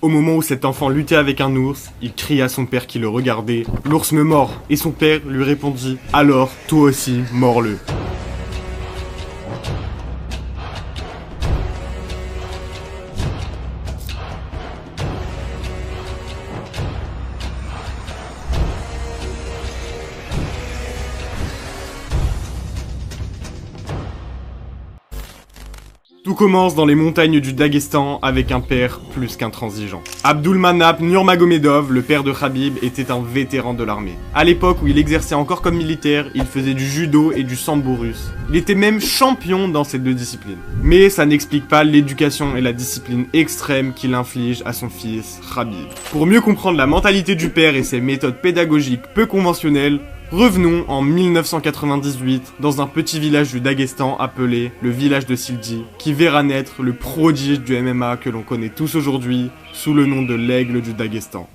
Au moment où cet enfant luttait avec un ours, il cria à son père qui le regardait « L'ours me mord !» Et son père lui répondit « Alors, toi aussi, mords-le !» Tout commence dans les montagnes du Daghestan avec un père plus qu'intransigeant. Abdulmanap Nurmagomedov, le père de Khabib, était un vétéran de l'armée. À l'époque où il exerçait encore comme militaire, il faisait du judo et du sambo russe. Il était même champion dans ces deux disciplines. Mais ça n'explique pas l'éducation et la discipline extrême qu'il inflige à son fils Khabib. Pour mieux comprendre la mentalité du père et ses méthodes pédagogiques peu conventionnelles, revenons en 1998 dans un petit village du Daghestan appelé le village de Sildi, qui verra naître le prodige du MMA que l'on connaît tous aujourd'hui sous le nom de l'aigle du Daghestan.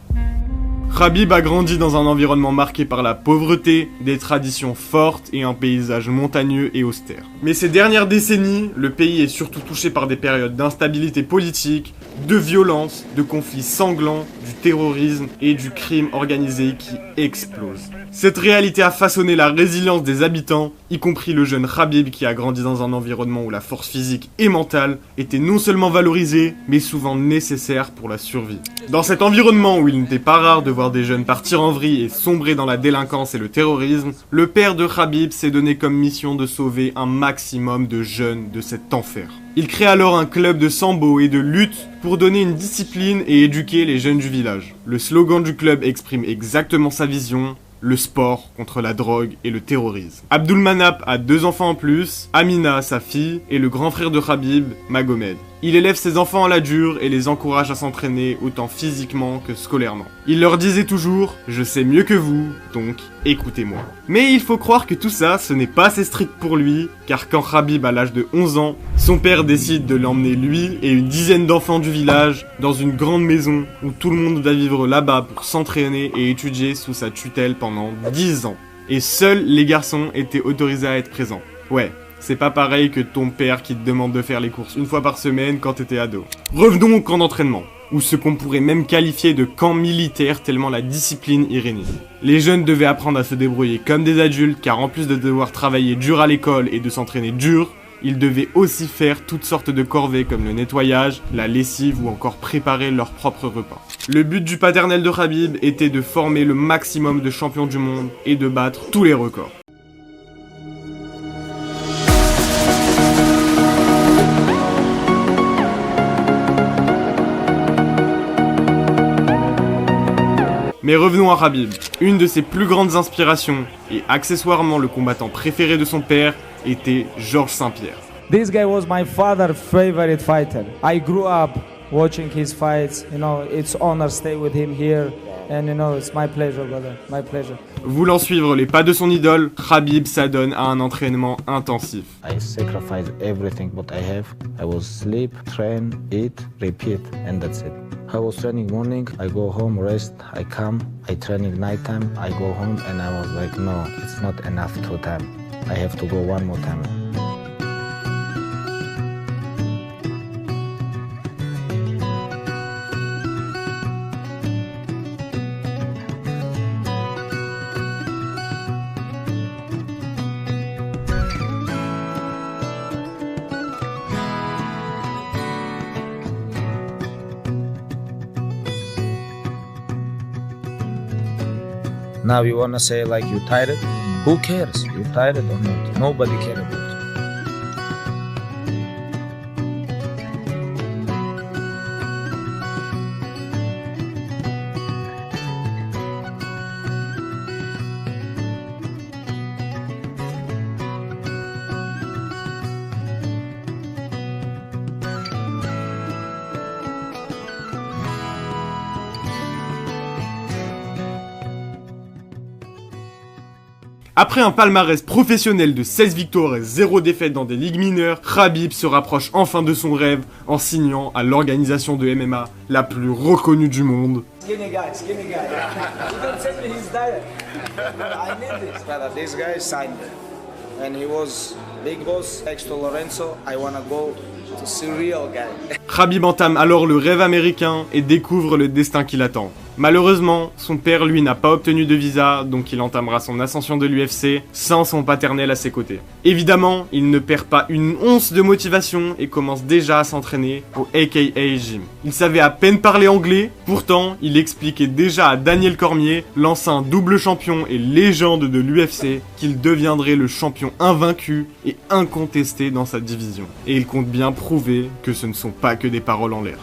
Khabib a grandi dans un environnement marqué par la pauvreté, des traditions fortes et un paysage montagneux et austère. Mais ces dernières décennies, le pays est surtout touché par des périodes d'instabilité politique, de violence, de conflits sanglants, du terrorisme et du crime organisé qui explose. Cette réalité a façonné la résilience des habitants, y compris le jeune Khabib qui a grandi dans un environnement où la force physique et mentale était non seulement valorisée, mais souvent nécessaire pour la survie. Dans cet environnement où il n'était pas rare de voir des jeunes partir en vrille et sombrer dans la délinquance et le terrorisme, le père de Khabib s'est donné comme mission de sauver un maximum de jeunes de cet enfer. Il crée alors un club de sambo et de lutte pour donner une discipline et éduquer les jeunes du village. Le slogan du club exprime exactement sa vision: le sport contre la drogue et le terrorisme. Abdulmanap a 2 enfants en plus, Amina, sa fille, et le grand frère de Khabib, Magomed. Il élève ses enfants à la dure et les encourage à s'entraîner autant physiquement que scolairement. Il leur disait toujours « Je sais mieux que vous, donc écoutez-moi ». Mais il faut croire que tout ça, ce n'est pas assez strict pour lui, car quand Khabib a l'âge de 11 ans, son père décide de l'emmener lui et une dizaine d'enfants du village dans une grande maison où tout le monde va vivre là-bas pour s'entraîner et étudier sous sa tutelle pendant 10 ans. Et seuls les garçons étaient autorisés à être présents. Ouais. C'est pas pareil que ton père qui te demande de faire les courses une fois par semaine quand t'étais ado. Revenons au camp d'entraînement, ou ce qu'on pourrait même qualifier de camp militaire tellement la discipline y régnait. Les jeunes devaient apprendre à se débrouiller comme des adultes car en plus de devoir travailler dur à l'école et de s'entraîner dur, ils devaient aussi faire toutes sortes de corvées comme le nettoyage, la lessive ou encore préparer leurs propres repas. Le but du paternel de Khabib était de former le maximum de champions du monde et de battre tous les records. Mais revenons à Khabib. Une de ses plus grandes inspirations, et accessoirement le combattant préféré de son père, était Georges Saint-Pierre. This guy was my father's favorite fighter. I grew up watching his fights. You know, it's honor stay with him here. And you know, it's my pleasure, brother. My pleasure. Voulant suivre les pas de son idole, Khabib s'adonne à un entraînement intensif. I sacrifice everything what I have. I will sleep, train, eat, repeat, and that's it. I was training morning, I go home, rest, I come, I training nighttime, I go home, and I was like, no, it's not enough 2 times. I have to go 1 more time. Now you wanna say like you tired? Who cares? You tired or not? Nobody cares about it. Après un palmarès professionnel de 16 victoires et 0 défaites dans des ligues mineures, Khabib se rapproche enfin de son rêve en signant à l'organisation de MMA la plus reconnue du monde. Skinny guy. You don't tell me his diet. I need this. Brother, this guy signed me. And he was big boss next to Lorenzo. I wanna go to see real guy. Khabib entame alors le rêve américain et découvre le destin qui l'attend. Malheureusement, son père lui n'a pas obtenu de visa, donc il entamera son ascension de l'UFC sans son paternel à ses côtés. Évidemment, il ne perd pas une once de motivation et commence déjà à s'entraîner au AKA Gym. Il savait à peine parler anglais, pourtant il expliquait déjà à Daniel Cormier, l'ancien double champion et légende de l'UFC, qu'il deviendrait le champion invaincu et incontesté dans sa division. Et il compte bien prouver que ce ne sont pas que des paroles en l'air.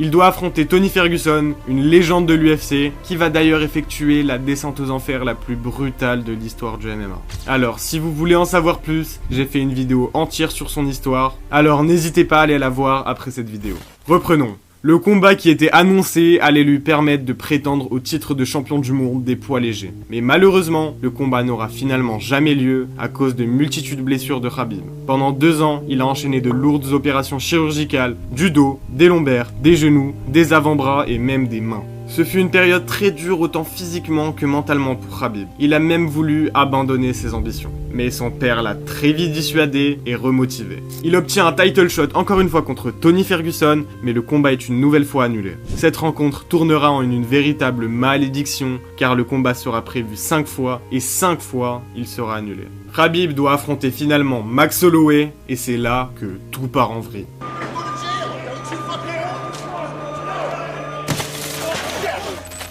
Il doit affronter Tony Ferguson, une légende de l'UFC, qui va d'ailleurs effectuer la descente aux enfers la plus brutale de l'histoire du MMA. Alors, si vous voulez en savoir plus, j'ai fait une vidéo entière sur son histoire, alors n'hésitez pas à aller la voir après cette vidéo. Reprenons. Le combat qui était annoncé allait lui permettre de prétendre au titre de champion du monde des poids légers. Mais malheureusement, le combat n'aura finalement jamais lieu à cause de multitudes de blessures de Khabib. Pendant 2 ans, il a enchaîné de lourdes opérations chirurgicales, du dos, des lombaires, des genoux, des avant-bras et même des mains. Ce fut une période très dure autant physiquement que mentalement pour Khabib. Il a même voulu abandonner ses ambitions. Mais son père l'a très vite dissuadé et remotivé. Il obtient un title shot encore une fois contre Tony Ferguson, mais le combat est une nouvelle fois annulé. Cette rencontre tournera en une véritable malédiction, car le combat sera prévu 5 fois, et 5 fois, il sera annulé. Khabib doit affronter finalement Max Holloway, et c'est là que tout part en vrille.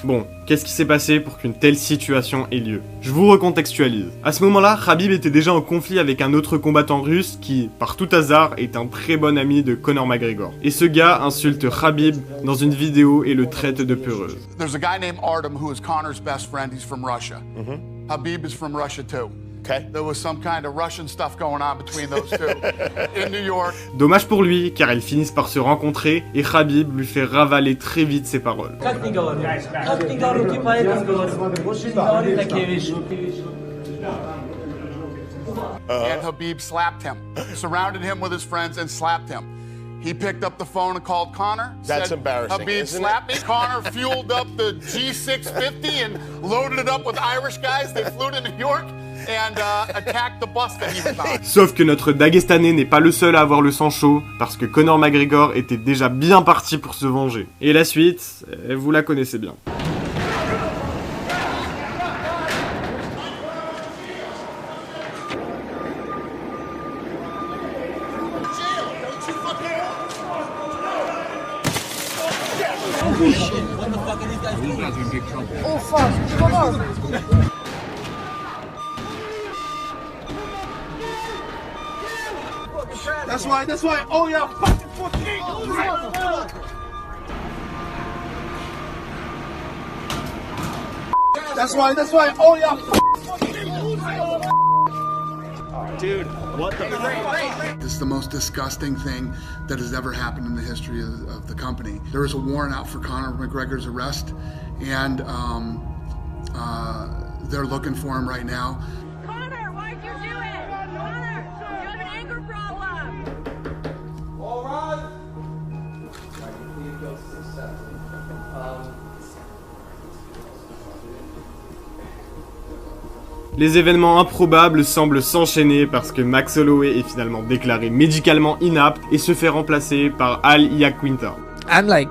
Bon, qu'est-ce qui s'est passé pour qu'une telle situation ait lieu? Je vous recontextualise. À ce moment-là, Khabib était déjà en conflit avec un autre combattant russe qui, par tout hasard, est un très bon ami de Conor McGregor. Et ce gars insulte Khabib dans une vidéo et le traite de peureuse. There's a guy named Artem who is Conor's best friend. He's from Russia. Habib is from Russia too. Okay. There was some kind of Russian stuff going on between those two in New York. Dommage pour lui, car ils finissent par se rencontrer et Khabib lui fait ravaler très vite ses paroles. And Habib slapped him, surrounded him with his friends and slapped him. He picked up the phone and called Conor. That's embarrassing. Habib slapped me. Conor fueled up the G650 and loaded it up with Irish guys. They flew to New York and attacked the bus that he was on. Sauf que notre Dagestanais n'est pas le seul à avoir le sang chaud, parce que Conor McGregor était déjà bien parti pour se venger. Et la suite, vous la connaissez bien. Oh shit, what the fuck are these guys doing? These guys are in big trouble. Oh fuck, come on! That's why, oh yeah, fucking 14! That's why, oh yeah, Dude, what the fuck? This is the most disgusting thing that has ever happened in the history of the company. There is a warrant out for Conor McGregor's arrest, and they're looking for him right now. Conor, why'd you do it? Conor, you have an anger problem. Les événements improbables semblent s'enchaîner parce que Max Holloway est finalement déclaré médicalement inapte et se fait remplacer par Al Iaquinta. I'm like,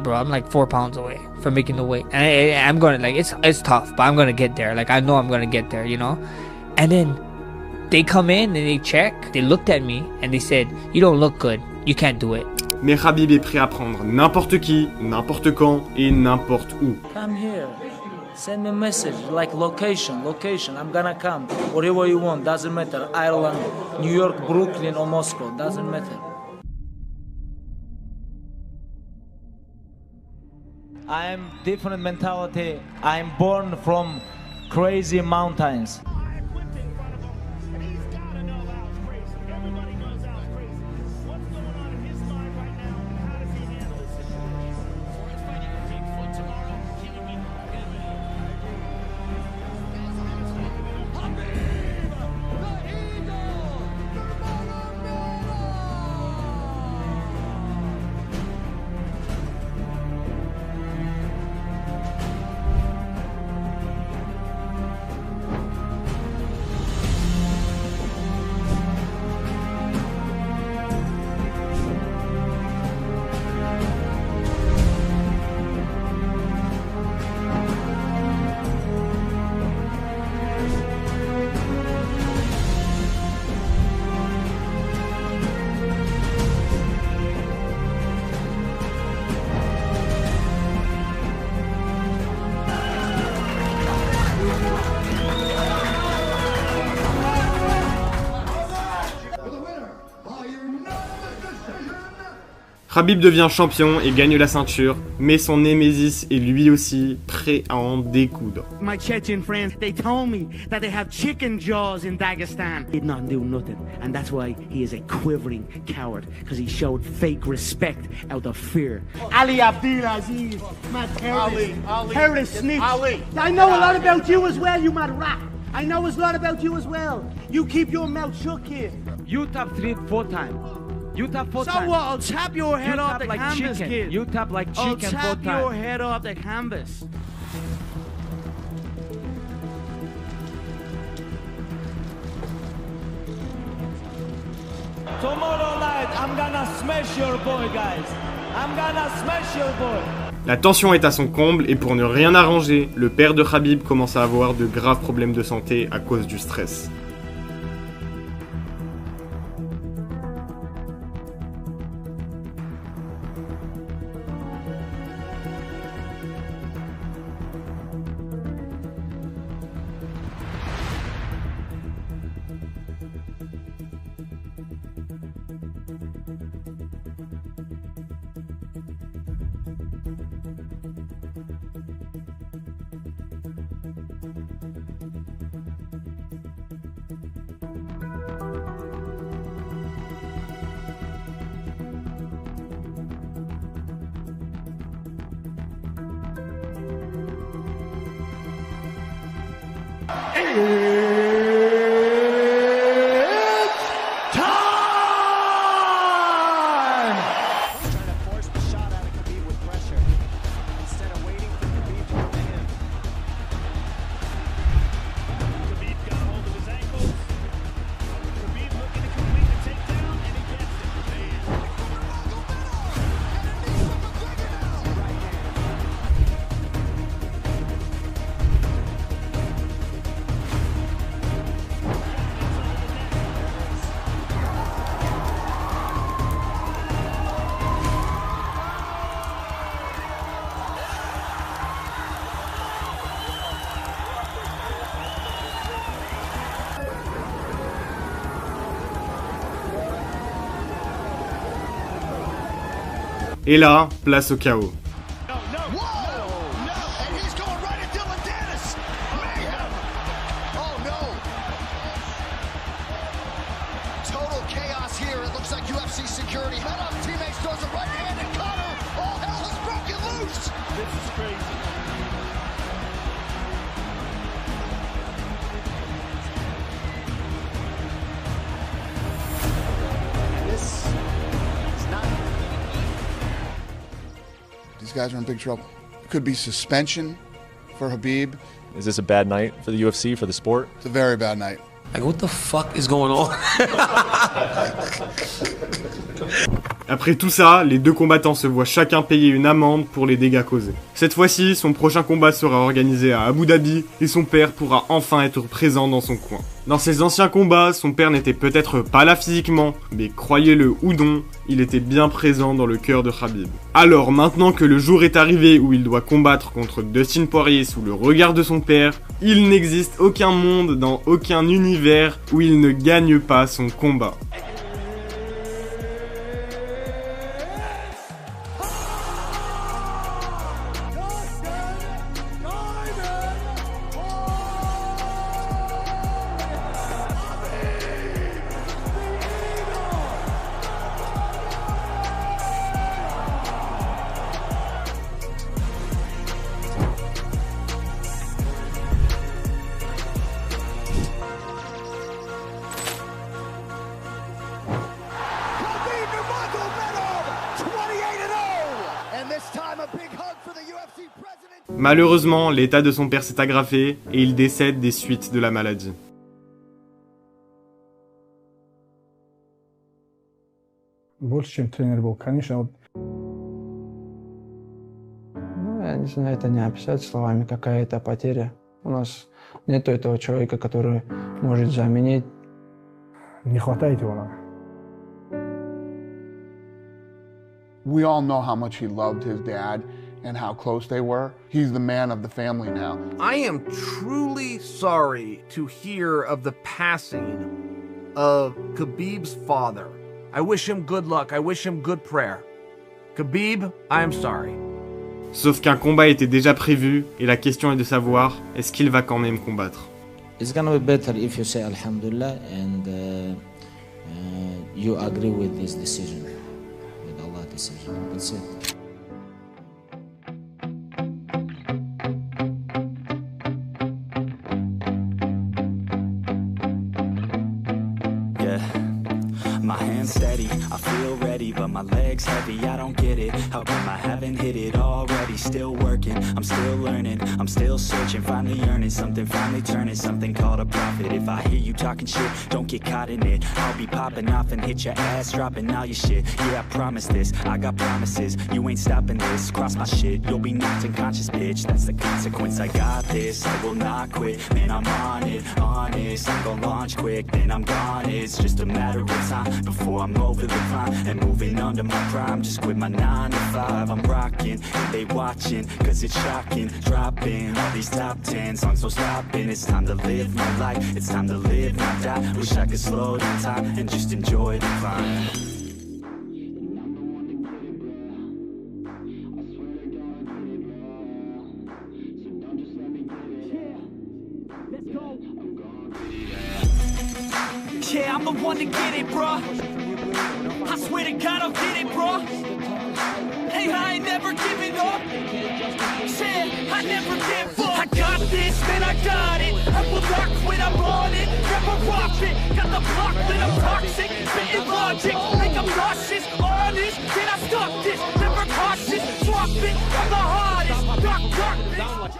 bro, I'm like 4 pounds away from making the weight, and I'm gonna like, it's tough, but I'm gonna get there. Like I know I'm gonna get there, you know. And then they come in and they check. They looked at me and they said, "You don't look good. You can't do it." Mais Khabib est prêt à prendre n'importe qui, n'importe quand et n'importe où. Come here. Send me a message, like location. I'm gonna come. Whatever you want, doesn't matter. Ireland, New York, Brooklyn or Moscow, doesn't matter. I'm different mentality. I'm born from crazy mountains. Khabib devient champion et gagne la ceinture, mais son némésis est lui aussi prêt à en découdre. My Chechen friends, they told me that they have chicken jaws in Dagestan. He did not do nothing, and that's why he is a quivering coward, because he showed fake respect out of fear. Ali Abdelaziz, mad terrorist, terrorist snitch. Ali. I know a lot about you as well, you mad rat. I know a lot about you as well. You keep your mouth shut, kid. You tap 3-4 times. You tap 4 times. So what? I'll tap your head off the canvas, kid. You tap like chicken 4 times. I'll tap your head off the canvas. Tomorrow night, I'm gonna smash your boy, guys. I'm gonna smash your boy. La tension est à son comble et pour ne rien arranger, le père de Khabib commence à avoir de graves problèmes de santé à cause du stress. Et là, place au chaos. These guys are in big trouble. It could be suspension for Khabib. Is this a bad night for the UFC, for the sport? It's a very bad night. Like, what the fuck is going on? Après tout ça, les deux combattants se voient chacun payer une amende pour les dégâts causés. Cette fois-ci, son prochain combat sera organisé à Abu Dhabi et son père pourra enfin être présent dans son coin. Dans ses anciens combats, son père n'était peut-être pas là physiquement, mais croyez-le ou non, il était bien présent dans le cœur de Khabib. Alors maintenant que le jour est arrivé où il doit combattre contre Dustin Poirier sous le regard de son père, il n'existe aucun monde dans aucun univers où il ne gagne pas son combat. Malheureusement, l'état de son père s'est aggravé et il décède des suites de la maladie. Больше, чем тренер был, конечно. Ну, я не знаю, это не описать словами, какая-то потеря. У нас нету этого человека, который может заменить. Не хватает его нам. We all know how much he loved his dad and how close they were. He's the man of the family now. I am truly sorry to hear of the passing of Khabib's father. I wish him good luck. I wish him good prayer. Khabib, I am sorry. Sauf qu'un combat était déjà prévu et la question est de savoir, est-ce qu'il va quand même combattre? It's gonna be better if you say Alhamdulillah and you agree with this decision, with Allah's decision. That's it. My hands steady, I feel ready, but my legs heavy, I don't get it. How come I haven't hit it already? Still working, I'm still learning, I'm still searching, finally earning something, finally turning something called a profit. If I hear you talking shit, don't get caught in it. I'll be popping off and hit your ass, dropping all your shit. Yeah, I promise this, I got promises, you ain't stopping this. Cross my shit, you'll be knocked unconscious, bitch. That's the consequence, I got this, I will not quit. Man, I'm on it, honest, I'm gonna launch quick, then I'm gone. It's just a matter of time before I'm over the climb and moving under my prime. Just quit my 9 to 5, I'm rocking and they watching, cause it's shocking. Dropping all these top 10 songs, so stopping. It's time to live my life, it's time to live, not die. Wish I could slow down time and just enjoy the climb. Yeah, I'm the one to get it, bruh. I swear to God I'll get it, bruh. Hey, I ain't never giving up. Yeah, I never give up. I got this, man, I got it. I will not quit, I'm on it. Never rock it. Got the block that I'm toxic. Spitting logic, make them nauseous. Honest, then I stop this. Never cautious, drop it. I'm the hardest. Dark, bitch.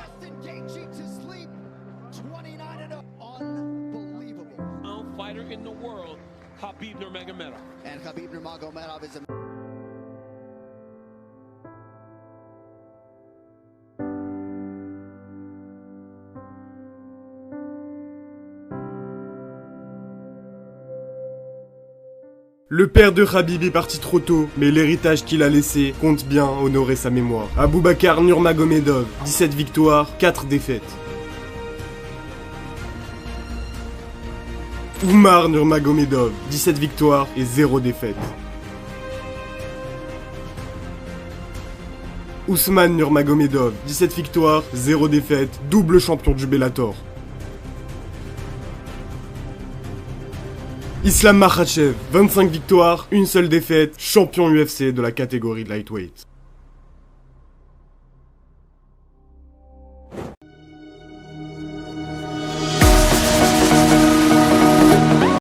Fighter in the world, Khabib Nurmagomedov. And Khabib Nurmagomedov is a... Le père de Khabib est parti trop tôt, mais l'héritage qu'il a laissé compte bien honorer sa mémoire. Abubakar Nurmagomedov, 17 victoires, 4 défaites. Umar Nurmagomedov, 17 victoires et 0 défaites. Ousmane Nurmagomedov, 17 victoires, 0 défaites, double champion du Bellator. Islam Makhachev, 25 victoires, une seule défaite, champion UFC de la catégorie de lightweight.